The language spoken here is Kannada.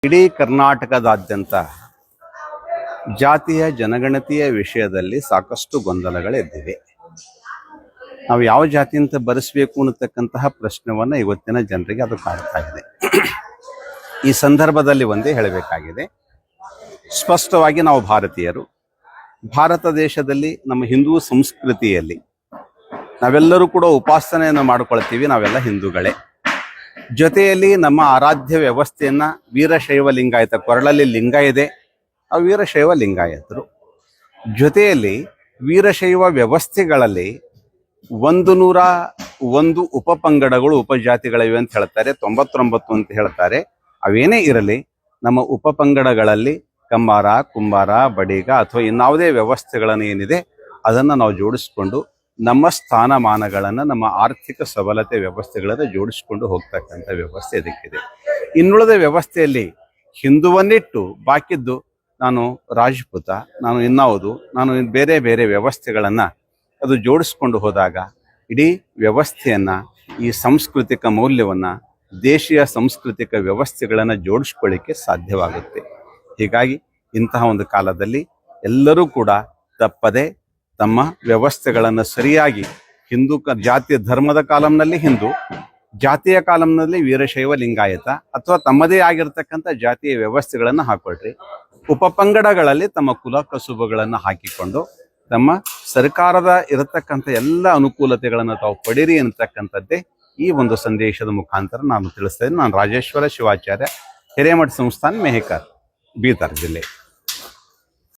ಇಡೀ ಕರ್ನಾಟಕದಾದ್ಯಂತ ಜಾತಿಯ ಜನಗಣತಿಯ ವಿಷಯದಲ್ಲಿ ಸಾಕಷ್ಟು ಗೊಂದಲಗಳೆದ್ದಿವೆ. ನಾವು ಯಾವ ಜಾತಿ ಅಂತ ಬರೆಸಬೇಕು ಅನ್ನತಕ್ಕಂತಹ ಪ್ರಶ್ನೆವನ್ನು ಇವತ್ತಿನ ಜನರಿಗೆ ಅದು ಕಾಡ್ತಾ ಇದೆ. ಈ ಸಂದರ್ಭದಲ್ಲಿ ಒಂದೇ ಹೇಳಬೇಕಾಗಿದೆ, ಸ್ಪಷ್ಟವಾಗಿ ನಾವು ಭಾರತೀಯರು, ಭಾರತ ದೇಶದಲ್ಲಿ ನಮ್ಮ ಹಿಂದೂ ಸಂಸ್ಕೃತಿಯಲ್ಲಿ ನಾವೆಲ್ಲರೂ ಕೂಡ ಉಪಾಸನೆಯನ್ನು ಮಾಡಿಕೊಳ್ತೀವಿ. ನಾವೆಲ್ಲ ಹಿಂದೂಗಳೇ. ಜೊತೆಯಲ್ಲಿ ನಮ್ಮ ಆರಾಧ್ಯ ವ್ಯವಸ್ಥೆಯನ್ನ ವೀರಶೈವ ಲಿಂಗಾಯತ, ಕೊರಳಲ್ಲಿ ಲಿಂಗ ಇದೆ, ಆ ವೀರಶೈವ ಲಿಂಗಾಯತರು. ಜೊತೆಯಲ್ಲಿ ವೀರಶೈವ ವ್ಯವಸ್ಥೆಗಳಲ್ಲಿ 101 ಉಪಪಂಗಡಗಳು, ಉಪಜಾತಿಗಳಿವೆ ಅಂತ ಹೇಳ್ತಾರೆ, 99 ಅಂತ ಹೇಳ್ತಾರೆ. ಅವೇನೇ ಇರಲಿ, ನಮ್ಮ ಉಪಪಂಗಡಗಳಲ್ಲಿ ಕಮ್ಮಾರ, ಕುಂಬಾರ, ಬಡಿಗ ಅಥವಾ ಇನ್ನಾವುದೇ ವ್ಯವಸ್ಥೆಗಳನ್ನು ಏನಿದೆ ಅದನ್ನು ನಾವು ಜೋಡಿಸ್ಕೊಂಡು ನಮ್ಮ ಸ್ಥಾನಮಾನಗಳನ್ನು, ನಮ್ಮ ಆರ್ಥಿಕ ಸಬಲತೆ ವ್ಯವಸ್ಥೆಗಳನ್ನು ಜೋಡಿಸ್ಕೊಂಡು ಹೋಗ್ತಕ್ಕಂಥ ವ್ಯವಸ್ಥೆ ಇದಕ್ಕಿದೆ. ಇನ್ನುಳಿದ ವ್ಯವಸ್ಥೆಯಲ್ಲಿ ಹಿಂದುವನ್ನಿಟ್ಟು ಬಾಕಿದ್ದು ನಾನು ರಾಜಪೂತ, ನಾನು ಇನ್ನಾವುದು, ನಾನು ಬೇರೆ ಬೇರೆ ವ್ಯವಸ್ಥೆಗಳನ್ನು ಅದು ಜೋಡಿಸ್ಕೊಂಡು ಹೋದಾಗ ಇಡೀ ವ್ಯವಸ್ಥೆಯನ್ನು, ಈ ಸಾಂಸ್ಕೃತಿಕ ಮೌಲ್ಯವನ್ನು, ದೇಶೀಯ ಸಾಂಸ್ಕೃತಿಕ ವ್ಯವಸ್ಥೆಗಳನ್ನು ಜೋಡಿಸ್ಕೊಳ್ಳಿಕ್ಕೆ ಸಾಧ್ಯವಾಗುತ್ತೆ. ಹೀಗಾಗಿ ಇಂತಹ ಒಂದು ಕಾಲದಲ್ಲಿ ಎಲ್ಲರೂ ಕೂಡ ತಪ್ಪದೆ ತಮ್ಮ ವ್ಯವಸ್ಥೆಗಳನ್ನು ಸರಿಯಾಗಿ, ಹಿಂದೂ ಜಾತಿಯ ಧರ್ಮದ ಕಾಲಂನಲ್ಲಿ ಹಿಂದೂ, ಜಾತಿಯ ಕಾಲಂನಲ್ಲಿ ವೀರಶೈವ ಲಿಂಗಾಯತ ಅಥವಾ ತಮ್ಮದೇ ಆಗಿರ್ತಕ್ಕಂಥ ಜಾತಿಯ ವ್ಯವಸ್ಥೆಗಳನ್ನು ಹಾಕೊಳ್ರಿ. ಉಪಪಂಗಡಗಳಲ್ಲಿ ತಮ್ಮ ಕುಲ ಕಸುಬುಗಳನ್ನು ಹಾಕಿಕೊಂಡು ತಮ್ಮ ಸರ್ಕಾರದ ಇರತಕ್ಕಂಥ ಎಲ್ಲ ಅನುಕೂಲತೆಗಳನ್ನು ತಾವು ಪಡೀರಿ ಅನ್ನತಕ್ಕಂಥದ್ದೇ ಈ ಒಂದು ಸಂದೇಶದ ಮುಖಾಂತರ ನಾನು ತಿಳಿಸ್ತಾ ಇದ್ದೀನಿ. ನಾನು ರಾಜೇಶ್ವರ ಶಿವಾಚಾರ್ಯ, ಹಿರೇಮಠ ಸಂಸ್ಥಾನ, ಮೆಹಕರ್, ಬೀದರ್ ಜಿಲ್ಲೆ.